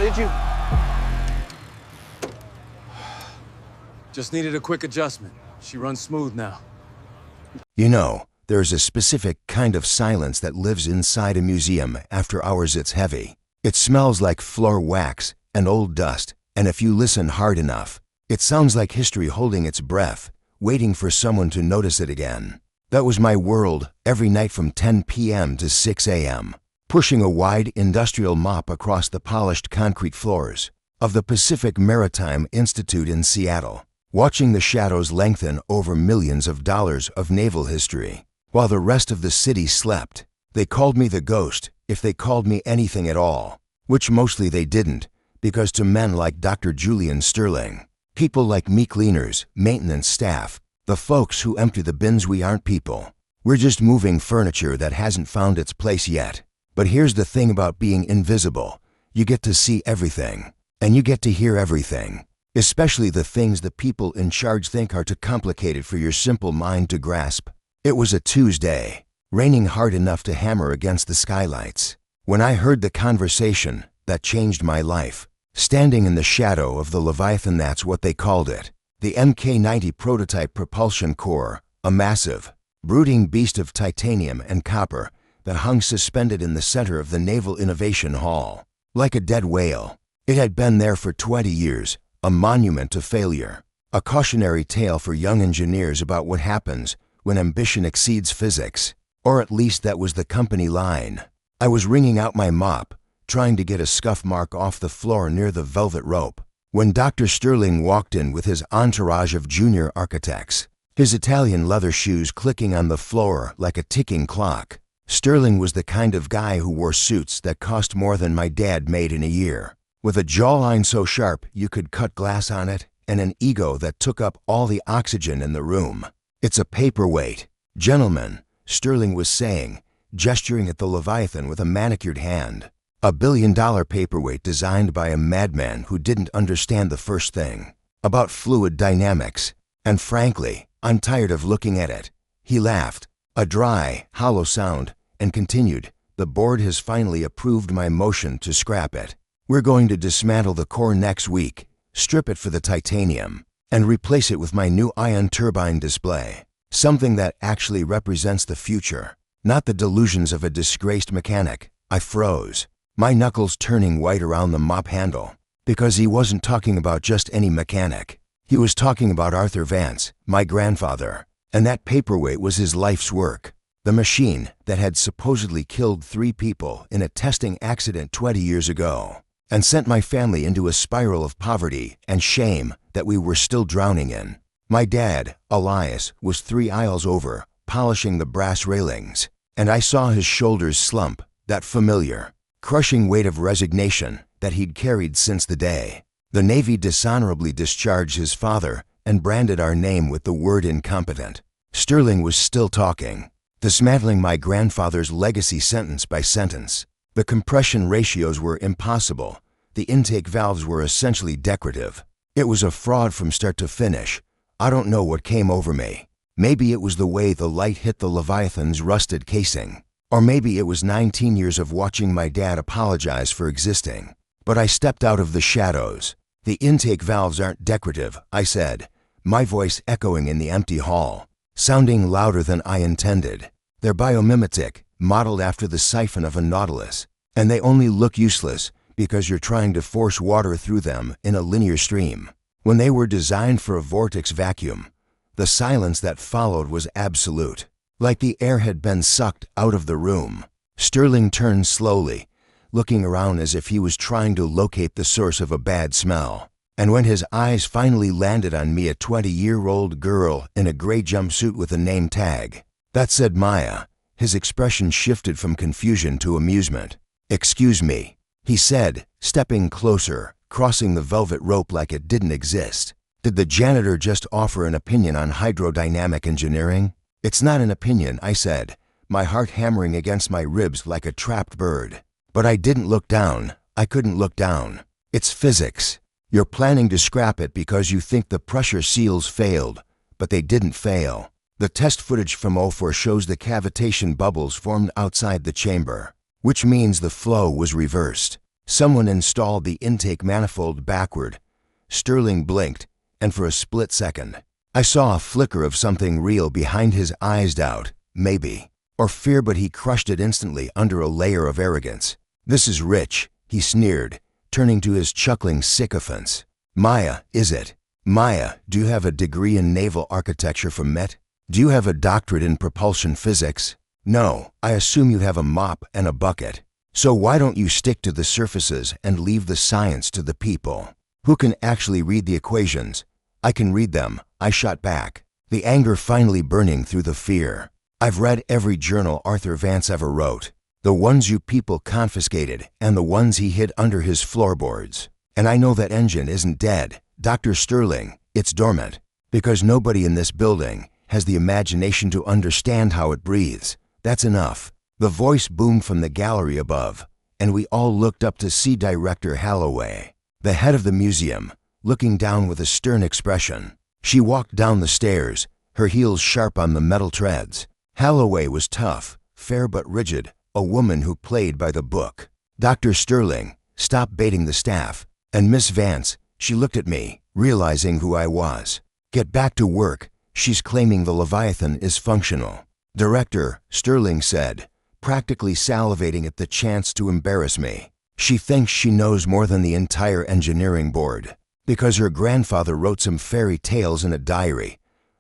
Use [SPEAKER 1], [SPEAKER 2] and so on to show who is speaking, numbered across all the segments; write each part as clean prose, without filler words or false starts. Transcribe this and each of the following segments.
[SPEAKER 1] did you?
[SPEAKER 2] Just needed a quick adjustment. She runs smooth now.
[SPEAKER 3] You know, there's a specific kind of silence that lives inside a museum after hours. It's heavy. It smells like floor wax and old dust, and if you listen hard enough, it sounds like history holding its breath, waiting for someone to notice it again. That was my world every night from 10 p.m. to 6 a.m., pushing a wide industrial mop across the polished concrete floors of the Pacific Maritime Institute in Seattle, watching the shadows lengthen over millions of dollars of naval history. While the rest of the city slept, they called me the ghost if they called me anything at all, which mostly they didn't, because to men like Dr. Julian Sterling, people like me cleaners, maintenance staff, the folks who empty the bins, we aren't people. We're just moving furniture that hasn't found its place yet. But here's the thing about being invisible. You get to see everything, and you get to hear everything, especially the things the people in charge think are too complicated for your simple mind to grasp. It was a Tuesday, raining hard enough to hammer against the skylights, when I heard the conversation that changed my life. Standing in the shadow of the Leviathan, that's what they called it, the Mk-90 prototype propulsion core, a massive, brooding beast of titanium and copper that hung suspended in the center of the Naval Innovation Hall. Like a dead whale, it had been there for 20 years, a monument to failure, a cautionary tale for young engineers about what happens when ambition exceeds physics. Or at least that was the company line. I was wringing out my mop, trying to get a scuff mark off the floor near the velvet rope, when Dr. Sterling walked in with his entourage of junior architects, his Italian leather shoes clicking on the floor like a ticking clock. Sterling was the kind of guy who wore suits that cost more than my dad made in a year, with a jawline so sharp you could cut glass on it, and an ego that took up all the oxygen in the room. "It's a paperweight, gentlemen," Sterling was saying, gesturing at the Leviathan with a manicured hand. "A billion-dollar paperweight designed by a madman who didn't understand the first thing about fluid dynamics. And frankly, I'm tired of looking at it." He laughed, a dry, hollow sound, and continued, "The board has finally approved my motion to scrap it. We're going to dismantle the core next week, strip it for the titanium, and replace it with my new ion turbine display. Something that actually represents the future, not the delusions of a disgraced mechanic." I froze, my knuckles turning white around the mop handle, because he wasn't talking about just any mechanic. He was talking about Arthur Vance, my grandfather, and that paperweight was his life's work. The machine that had supposedly killed 3 people in a testing accident 20 years ago, and sent my family into a spiral of poverty and shame that we were still drowning in. My dad, Elias, was 3 aisles over, polishing the brass railings, and I saw his shoulders slump, that familiar, crushing weight of resignation that he'd carried since the day the Navy dishonorably discharged his father and branded our name with the word incompetent. Sterling was still talking, dismantling my grandfather's legacy sentence by sentence. The compression ratios were impossible. The intake valves were essentially decorative. It was a fraud from start to finish. I don't know what came over me. Maybe it was the way the light hit the Leviathan's rusted casing. Or maybe it was 19 years of watching my dad apologize for existing. But I stepped out of the shadows. "The intake valves aren't decorative," I said, my voice echoing in the empty hall, sounding louder than I intended. "They're biomimetic, modeled after the siphon of a nautilus, and they only look useless because you're trying to force water through them in a linear stream. When they were designed for a vortex vacuum, the silence that followed was absolute, like the air had been sucked out of the room." Sterling turned slowly, looking around as if he was trying to locate the source of a bad smell. And when his eyes finally landed on me, a 20-year-old girl in a gray jumpsuit with a name tag that said Maya, his expression shifted from confusion to amusement. "Excuse me," he said, stepping closer, crossing the velvet rope like it didn't exist. "Did the janitor just offer an opinion on hydrodynamic engineering?" "It's not an opinion," I said, my heart hammering against my ribs like a trapped bird. But I didn't look down. I couldn't look down. "It's physics. You're planning to scrap it because you think the pressure seals failed, but they didn't fail. The test footage from '04 shows the cavitation bubbles formed outside the chamber, which means the flow was reversed. Someone installed the intake manifold backward. Sterling blinked, and for a split second, I saw a flicker of something real behind his eyes. Doubt, maybe, or fear, but he crushed it instantly under a layer of arrogance. "This is rich," he sneered, turning to his chuckling sycophants. "Maya, is it? Maya, do you have a degree in naval architecture from Met? Do you have a doctorate in propulsion physics? No, I assume you have a mop and a bucket. So why don't you stick to the surfaces and leave the science to the people who can actually read the equations?" "I can read them," I shot back, the anger finally burning through the fear. "I've read every journal Arthur Vance ever wrote, the ones you people confiscated and the ones he hid under his floorboards. And I know that engine isn't dead, Dr. Sterling, it's dormant, because nobody in this building has the imagination to understand how it breathes. That's enough." The voice boomed from the gallery above, and we all looked up to see Director Holloway, the head of the museum, looking down with a stern expression. She walked down the stairs, her heels sharp on the metal treads. Holloway was tough, fair but rigid, a woman who played by the book. "Dr. Sterling, stop baiting the staff. And Miss Vance," she looked at me, realizing who I was. "Get back to work. She's claiming the Leviathan is functional." "Director," Sterling said, practically salivating at the chance to embarrass me. "She thinks she knows more than the entire engineering board, because her grandfather wrote some fairy tales in a diary.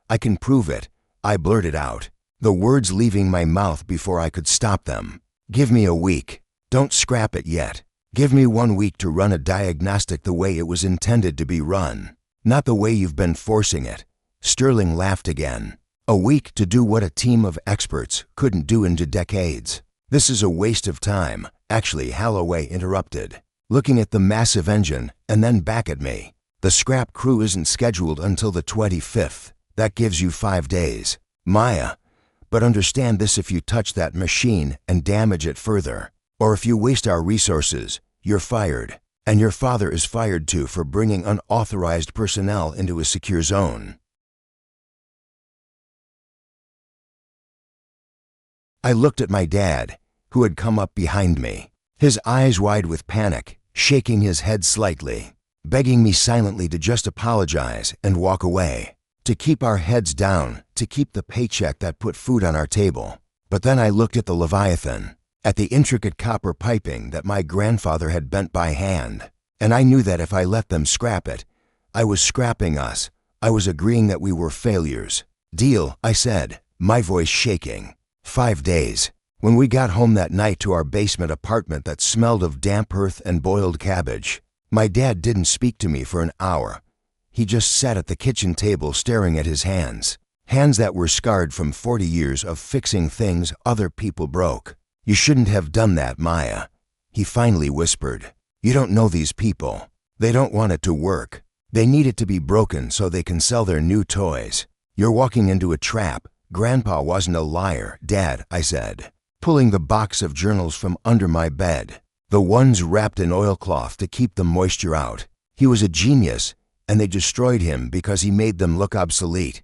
[SPEAKER 3] I can prove it," I blurted out, the words leaving my mouth before I could stop them. "Give me a week. Don't scrap it yet. Give me 1 week to run a diagnostic the way it was intended to be run, not the way you've been forcing it." Sterling laughed again. "A week to do what a team of experts couldn't do in decades. This is a waste of time." "Actually," Holloway interrupted, looking at the massive engine and then back at me. "The scrap crew isn't scheduled until the 25th. That gives you 5 days. Maya, but understand this: if you touch that machine and damage it further, or if you waste our resources, you're fired. And your father is fired too for bringing unauthorized personnel into a secure zone." I looked at my dad, who had come up behind me, his eyes wide with panic, shaking his head slightly, begging me silently to just apologize and walk away, to keep our heads down, to keep the paycheck that put food on our table. But then I looked at the Leviathan, at the intricate copper piping that my grandfather had bent by hand, and I knew that if I let them scrap it, I was scrapping us. I was agreeing that we were failures. "Deal," I said, my voice shaking. 5 days. When we got home that night to our basement apartment that smelled of damp earth and boiled cabbage, my dad didn't speak to me for an hour. He just sat at the kitchen table staring at his hands that were scarred from 40 years of fixing things other people broke. "You shouldn't have done that, Maya," he finally whispered. "You don't know these people. They don't want it to work. They need it to be broken so they can sell their new toys. You're walking into a trap. Grandpa wasn't a liar, Dad," I said, pulling the box of journals from under my bed, the ones wrapped in oilcloth to keep the moisture out. "He was a genius, and they destroyed him because he made them look obsolete.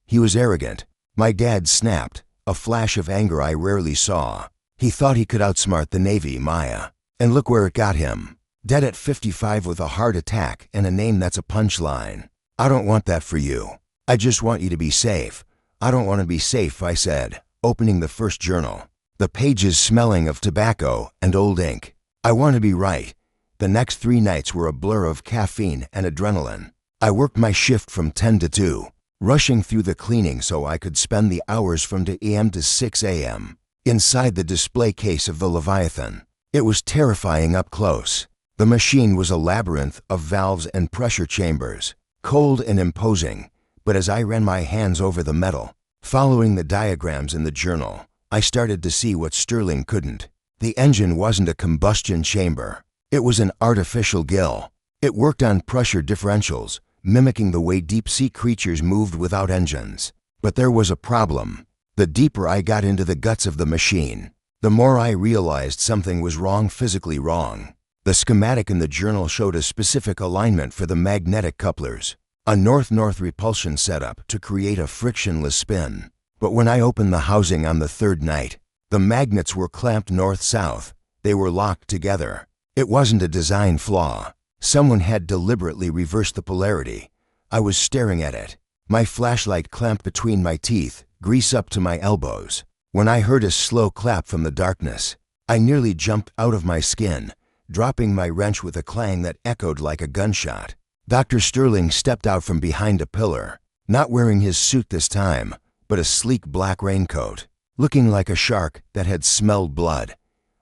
[SPEAKER 3] He was arrogant." My dad snapped, a flash of anger I rarely saw. "He thought he could outsmart the Navy, Maya. And look where it got him. Dead at 55 with a heart attack and a name that's a punchline. I don't want that for you. I just want you to be safe." "I don't want to be safe," I said, opening the first journal, the pages smelling of tobacco and old ink. "I want to be right." The next 3 nights were a blur of caffeine and adrenaline. I worked my shift from 10 to 2, rushing through the cleaning so I could spend the hours from 2 a.m. to 6 a.m. inside the display case of the Leviathan. It was terrifying up close. The machine was a labyrinth of valves and pressure chambers, cold and imposing. But as I ran my hands over the metal, following the diagrams in the journal, I started to see what Sterling couldn't. The engine wasn't a combustion chamber. It was an artificial gill. It worked on pressure differentials, mimicking the way deep-sea creatures moved without engines. But there was a problem. The deeper I got into the guts of the machine, the more I realized something was wrong, physically wrong. The schematic in the journal showed a specific alignment for the magnetic couplers, a north-north repulsion setup to create a frictionless spin. But when I opened the housing on the 3rd night, the magnets were clamped north-south. They were locked together. It wasn't a design flaw. Someone had deliberately reversed the polarity. I was staring at it, my flashlight clamped between my teeth, grease up to my elbows, when I heard a slow clap from the darkness. I nearly jumped out of my skin, dropping my wrench with a clang that echoed like a gunshot. Dr. Sterling stepped out from behind a pillar, not wearing his suit this time, but a sleek black raincoat, looking like a shark that had smelled blood.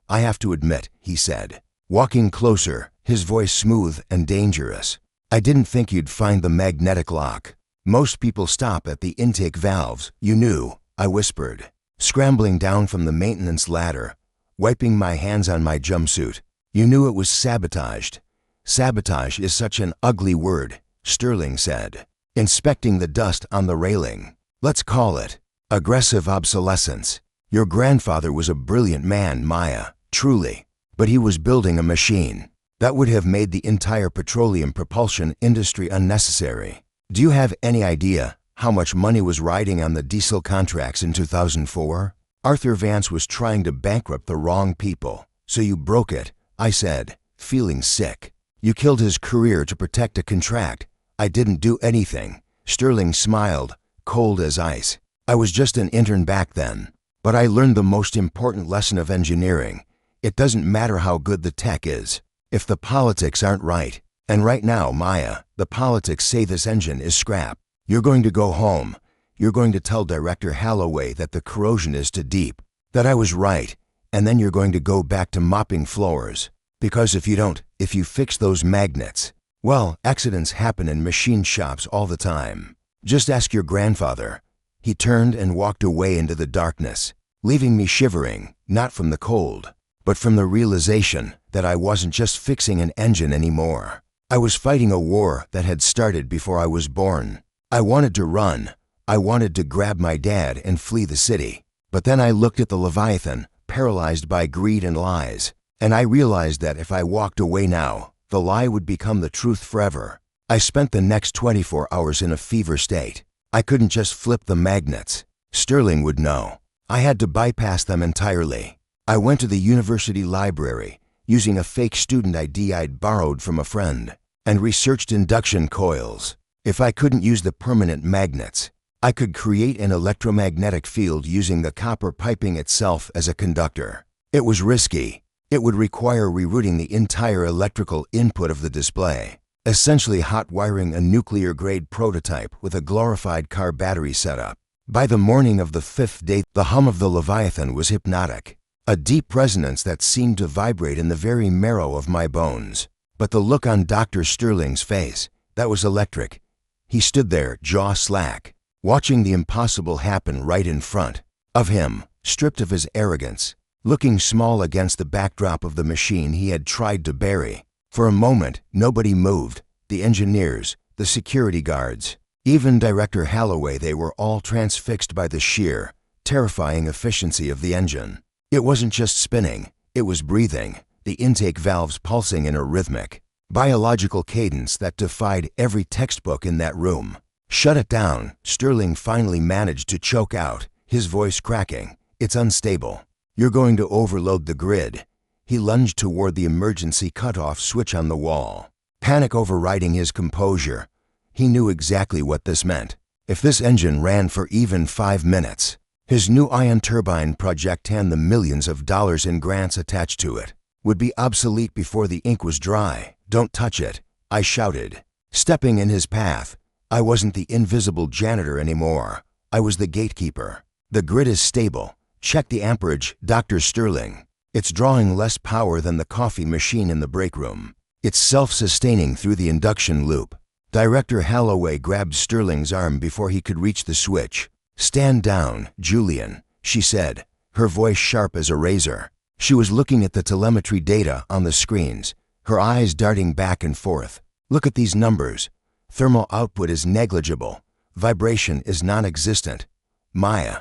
[SPEAKER 3] "I have to admit," he said, walking closer, his voice smooth and dangerous, "I didn't think you'd find the magnetic lock. Most people stop at the intake valves, you knew," I whispered, scrambling down from the maintenance ladder, wiping my hands on my jumpsuit. "You knew it was sabotaged." "Sabotage is such an ugly word," Sterling said, inspecting the dust on the railing. "Let's call it aggressive obsolescence. Your grandfather was a brilliant man, Maya, truly, but he was building a machine that would have made the entire petroleum propulsion industry unnecessary. Do you have any idea how much money was riding on the diesel contracts in 2004? Arthur Vance was trying to bankrupt the wrong people, so you broke it," I said, feeling sick. "You killed his career to protect a contract." "I didn't do anything," Sterling smiled, cold as ice. "I was just an intern back then. But I learned the most important lesson of engineering. It doesn't matter how good the tech is, if the politics aren't right. And right now, Maya, the politics say this engine is scrap. You're going to go home. You're going to tell Director Holloway that the corrosion is too deep, that I was right, and then you're going to go back to mopping floors. Because if you don't, if you fix those magnets, well, accidents happen in machine shops all the time. Just ask your grandfather." He turned and walked away into the darkness, leaving me shivering, not from the cold, but from the realization that I wasn't just fixing an engine anymore. I was fighting a war that had started before I was born. I wanted to run. I wanted to grab my dad and flee the city. But then I looked at the Leviathan, paralyzed by greed and lies, and I realized that if I walked away now, the lie would become the truth forever. I spent the next 24 hours in a fever state. I couldn't just flip the magnets. Sterling would know. I had to bypass them entirely. I went to the university library, using a fake student ID I'd borrowed from a friend, and researched induction coils. If I couldn't use the permanent magnets, I could create an electromagnetic field using the copper piping itself as a conductor. It was risky. It would require rerouting the entire electrical input of the display, essentially hot wiring a nuclear-grade prototype with a glorified car battery setup. By the morning of the 5th day, the hum of the Leviathan was hypnotic, a deep resonance that seemed to vibrate in the very marrow of my bones. But the look on Dr. Sterling's face, that was electric. He stood there, jaw slack, watching the impossible happen right in front of him, stripped of his arrogance, looking small against the backdrop of the machine he had tried to bury. For a moment, nobody moved. The engineers, the security guards, even Director Holloway, they were all transfixed by the sheer, terrifying efficiency of the engine. It wasn't just spinning, it was breathing, the intake valves pulsing in a rhythmic, biological cadence that defied every textbook in that room. "Shut it down," Sterling finally managed to choke out, his voice cracking. "It's unstable. You're going to overload the grid." He lunged toward the emergency cutoff switch on the wall, panic overriding his composure. He knew exactly what this meant. If this engine ran for even 5 minutes, his new ion turbine project and the millions of dollars in grants attached to it would be obsolete before the ink was dry. "Don't touch it," I shouted, stepping in his path. I wasn't the invisible janitor anymore. I was the gatekeeper. "The grid is stable. Check the amperage, Dr. Sterling. It's drawing less power than the coffee machine in the break room. It's self-sustaining through the induction loop." Director Holloway grabbed Sterling's arm before he could reach the switch. "Stand down, Julian," she said, her voice sharp as a razor. She was looking at the telemetry data on the screens, her eyes darting back and forth. "Look at these numbers. Thermal output is negligible. Vibration is non-existent. Maya,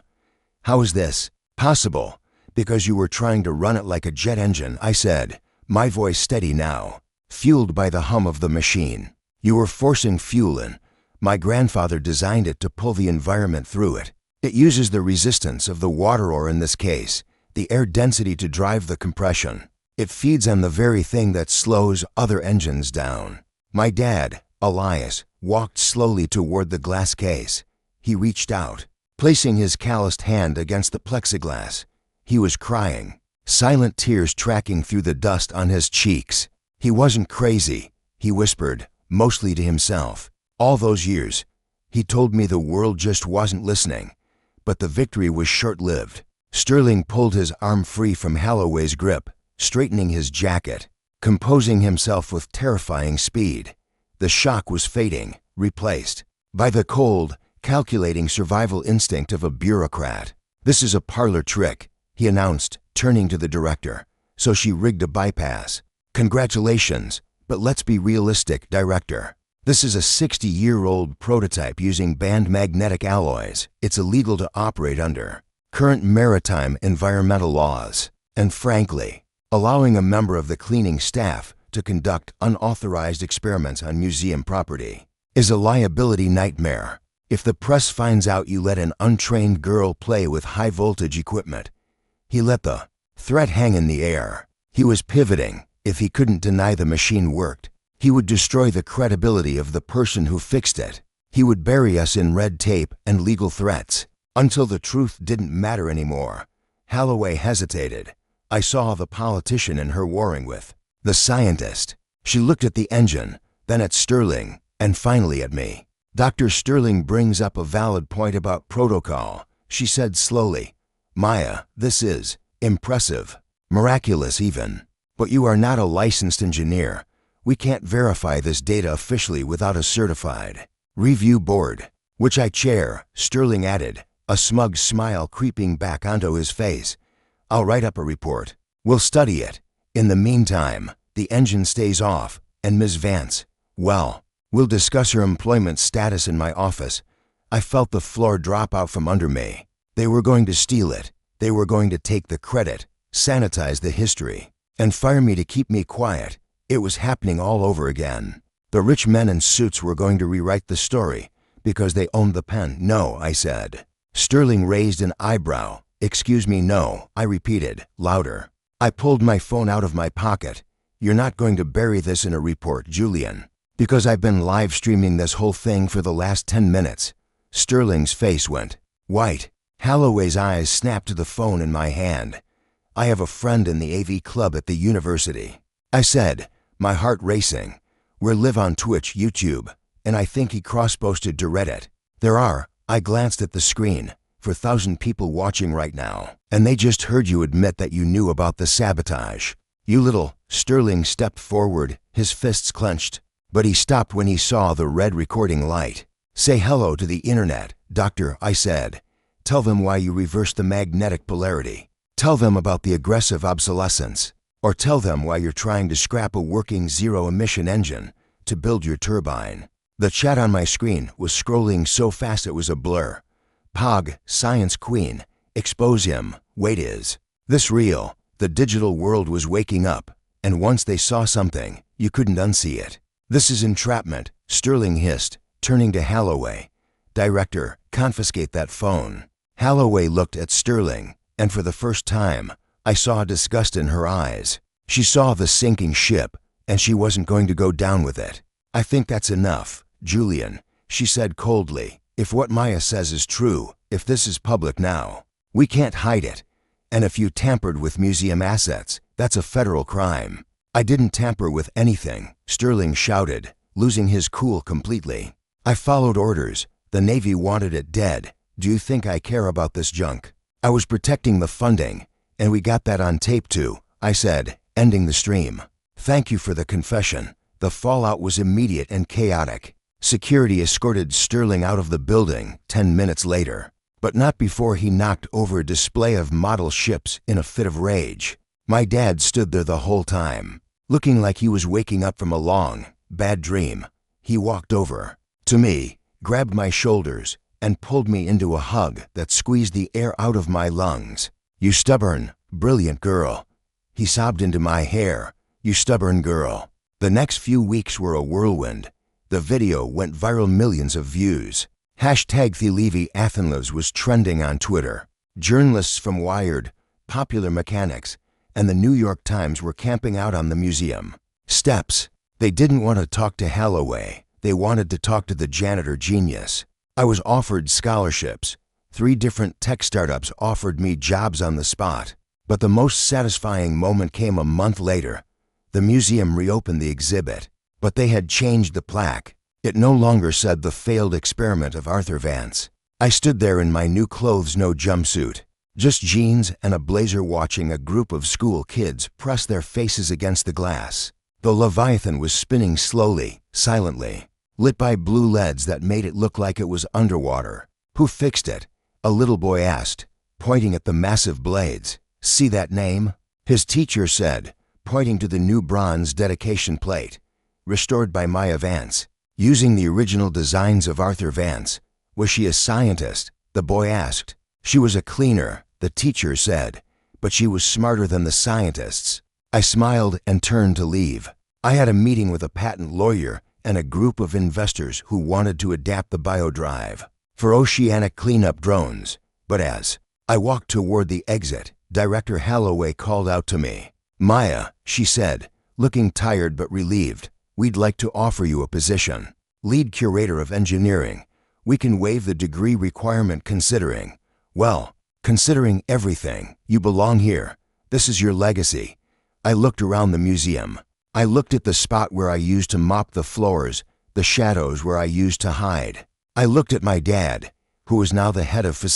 [SPEAKER 3] how is this possible?" "Because you were trying to run it like a jet engine," I said, my voice steady now, fueled by the hum of the machine. "You were forcing fuel in. My grandfather designed it to pull the environment through it. It uses the resistance of the water, or in this case, the air density, to drive the compression. It feeds on the very thing that slows other engines down. My dad, Elias, walked slowly toward the glass case. He reached out, placing his calloused hand against the plexiglass. He was crying, silent tears tracking through the dust on his cheeks. He wasn't crazy, he whispered, mostly to himself. All those years, he told me the world just wasn't listening. But the victory was short-lived. Sterling pulled his arm free from Holloway's grip, straightening his jacket, composing himself with terrifying speed. The shock was fading, replaced by the cold, calculating survival instinct of a bureaucrat. "This is a parlor trick," he announced, turning to the director. "So she rigged a bypass. Congratulations, but let's be realistic, director. This is a 60-year-old prototype using band magnetic alloys. It's illegal to operate under current maritime environmental laws. And frankly, allowing a member of the cleaning staff to conduct unauthorized experiments on museum property is a liability nightmare. If the press finds out you let an untrained girl play with high-voltage equipment." He let the threat hang in the air. He was pivoting. If he couldn't deny the machine worked, he would destroy the credibility of the person who fixed it. He would bury us in red tape and legal threats until the truth didn't matter anymore. Holloway hesitated. I saw the politician in her warring with the scientist. She looked at the engine, then at Sterling, and finally at me. "Dr. Sterling brings up a valid point about protocol," she said slowly. "Maya, this is impressive, miraculous even. But you are not a licensed engineer. We can't verify this data officially without a certified review board," which I chair, Sterling added, a smug smile creeping back onto his face. "I'll write up a report. We'll study it. In the meantime, the engine stays off, and Ms. Vance, well, we'll discuss her employment status in my office." I felt the floor drop out from under me. They were going to steal it. They were going to take the credit, sanitize the history, and fire me to keep me quiet. It was happening all over again. The rich men in suits were going to rewrite the story because they owned the pen. "No," I said. Sterling raised an eyebrow. "Excuse me, no," I repeated, louder. I pulled my phone out of my pocket. "You're not going to bury this in a report, Julian, because I've been live streaming this whole thing for the last 10 minutes. Sterling's face went white. Holloway's eyes snapped to the phone in my hand. "I have a friend in the AV club at the university," I said, my heart racing. "We're live on Twitch, YouTube, and I think he cross-posted to Reddit. There are," I glanced at the screen, "4,000 people watching right now, and they just heard you admit that you knew about the sabotage. You little—" Sterling stepped forward, his fists clenched, but he stopped when he saw the red recording light. "Say hello to the internet, Doctor," I said. "Tell them why you reversed the magnetic polarity. Tell them about the aggressive obsolescence. Or tell them why you're trying to scrap a working zero-emission engine to build your turbine." The chat on my screen was scrolling so fast it was a blur. "Pog, Science Queen, expose him, wait is this real?" The digital world was waking up, and once they saw something, you couldn't unsee it. "This is entrapment," Sterling hissed, turning to Holloway. "Director, confiscate that phone." Holloway looked at Sterling, and for the first time, I saw disgust in her eyes. She saw the sinking ship, and she wasn't going to go down with it. "I think that's enough, Julian," she said coldly. "If what Maya says is true, if this is public now, we can't hide it. And if you tampered with museum assets, that's a federal crime." "I didn't tamper with anything," Sterling shouted, losing his cool completely. "I followed orders. The Navy wanted it dead. Do you think I care about this junk? I was protecting the funding, and we got that on tape too," I said, ending the stream. "Thank you for the confession." The fallout was immediate and chaotic. Security escorted Sterling out of the building 10 minutes later, but not before he knocked over a display of model ships in a fit of rage. My dad stood there the whole time, looking like he was waking up from a long, bad dream. He walked over to me, grabbed my shoulders, and pulled me into a hug that squeezed the air out of my lungs. "You stubborn, brilliant girl." He sobbed into my hair. "You stubborn girl." The next few weeks were a whirlwind. The video went viral, millions of views. #TheLevyAthenloves was trending on Twitter. Journalists from Wired, Popular Mechanics, and the New York Times were camping out on the museum steps. They didn't want to talk to Holloway. They wanted to talk to the janitor genius. I was offered scholarships. 3 different tech startups offered me jobs on the spot. But the most satisfying moment came a month later. The museum reopened the exhibit, but they had changed the plaque. It no longer said the failed experiment of Arthur Vance. I stood there in my new clothes, no jumpsuit, just jeans and a blazer, watching a group of school kids press their faces against the glass. The Leviathan was spinning slowly, silently, lit by blue LEDs that made it look like it was underwater. Who fixed it? A little boy asked, pointing at the massive blades. See that name? His teacher said, pointing to the new bronze dedication plate, restored by Maya Vance, using the original designs of Arthur Vance. Was she a scientist? The boy asked. She was a cleaner, the teacher said, but she was smarter than the scientists. I smiled and turned to leave. I had a meeting with a patent lawyer and a group of investors who wanted to adapt the biodrive for oceanic cleanup drones. But as I walked toward the exit, Director Holloway called out to me. Maya, she said, looking tired but relieved, we'd like to offer you a position. Lead curator of engineering. We can waive the degree requirement considering everything. You belong here. This is your legacy. I looked around the museum. I looked at the spot where I used to mop the floors, the shadows where I used to hide. I looked at my dad, who was now the head of facilities.